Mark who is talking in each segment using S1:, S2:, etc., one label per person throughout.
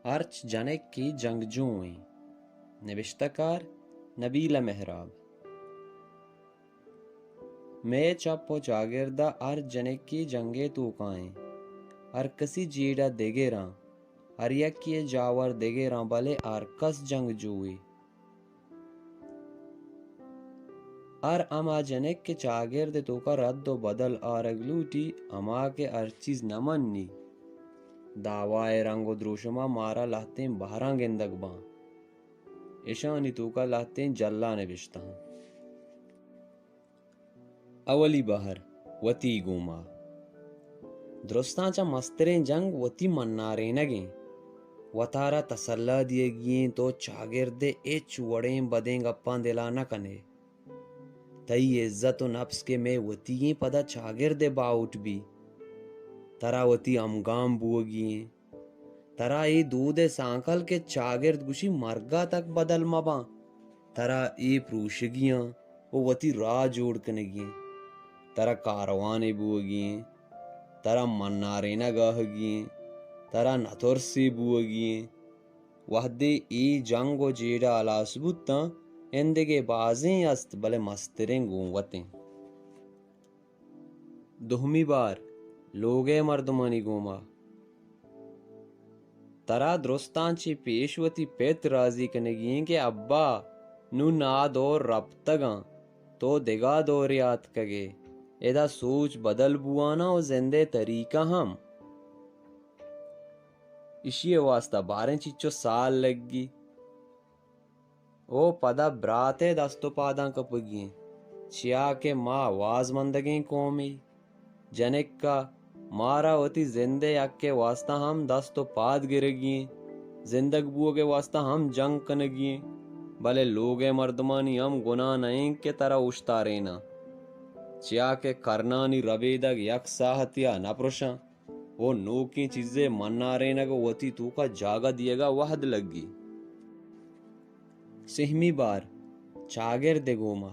S1: ارچ junk کی جنگجوئیں، نوشتکار نبیلہ محراب۔ میں چپو چاگردہ ار جنک کی جنگے توکائیں، ار کسی جیڑا دیگے راں، ار یکیے جاور دیگے راں بلے ار کس جنگجوئی۔ ار اما جنک کے چاگرد تو کا رد و بدل آرگلوٹی اما کے ار چیز نمنی، دعوائے رنگ و دروشما مارا لہتیں بہران گندگ باں، اشانی تو کا لہتیں جلا نوشتہ ہوں۔ اولی بہر وتی گوما، درستان چا مسترین جنگ وتی منارے نگیں، وطارہ تسلہ دیے گئیں تو چاگردے ایچ وڑیں بدیں گپاں دلا نہ کنے، تئی عزت و نفس کے میں وتییں پدا چاگردے باؤٹ بھی، ترا وتی امگام بوگیں، ترا ای دود سانکل کے چاگرد گوشی مرگا تک بدل مباں، ترا ای پروشگیاں وہ وتی راہ جوڑ کنگیں، ترا کاروانے بوگیں، ترا منارے نہ گاہگیں، ترا نترسی بوگیں، وحدے ای جنگ و جیڑا علاسبوتاں اندگے بازیں است بلے مستریں گونوتیں۔ دہمی بار لوگے مردمانی گوما، ترا درستان چی پیشوتی پیت راضی کنگیں کہ ابا نو نادور ربتگاں تو دگا دوریات کگے، ایدہ سوچ بدل بوانا و زندے طریقہ ہم، اشیے واسطہ باریں چیچو سال لگی، او پدا براتے دستو پاداں کپگیں، چیا کہ ماں آواز مندگیں قومی، جنک کا مارا وتی زندے یکے واسطہ ہم دست و پاد گرگیں، زندگ بو کے واسطہ ہم جنگ کنگیں، بلے لوگے مردمانی ہم گناہ نہیں کہ ترا اشتارینا، چیا کہ کرنانی ربیدگ یک ساہتیا نہ پرشاں، وہ نوکی چیزیں منارینگ وتی تو کا جاگہ دیے گا وحد لگی۔ سہمی بار چاگرد گوما،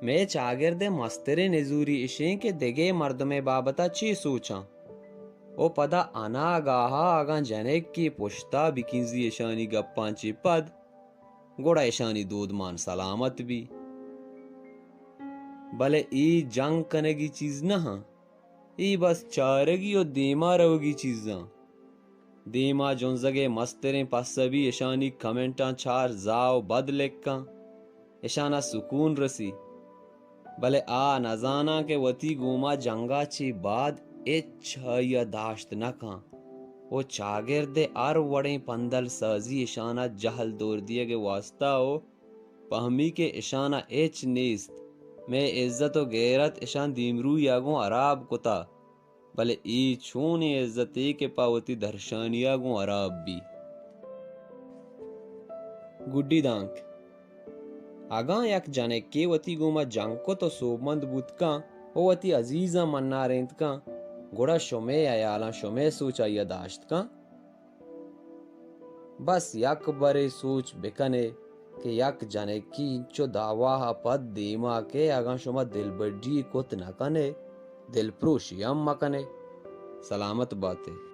S1: میں چاگرد مسترے نزوری اشیں کہ دگے مردمے بابتا چی سوچاں، او پدا انا گاہا آگاں جنک کی پشتا بکنزی اشانی گپاں چی پد، گوڑا اشانی دود مان سلامت بھی، بلے ای جنگ کنگی چیز نہ ہاں، ای بس چارگی و دیما روگی چیزاں، دیما جنزگے مستریں پس بھی اشانی کمنٹاں چار زاو بد لکھاں، اشانہ سکون رسی، بلے آ نزانا کہ وتی گوما جنگا چی بعد اچھایا داشت نہ کھاں، وہ چاگردے ار وڑیں پندل سازی اشانہ جہل دور دیے گے واسطہ ہو، پہمی کے اشانہ ایچ نیست، میں عزت و غیرت اشان دیمرو یاگوں عراب کتا، بلے ای چونی عزتی کے پاوتی درشانیا گوں عراب بھی۔ گڈی دانک اگاں یک جنک کے وتی گوما جنگ کو تو سوبمند بودکاں او وتی عزیزاں مناریند کاں، گوڑا شمے عیالاں شمے سوچ آیا داشت کاں، بس یک برے سوچ بکنے کہ یک جنک کی انچو دعواہ پد دیما کے اگاں شما دل بڈی کت نہ کنے، دل پروشی ہم مکنے، سلامت باتیں۔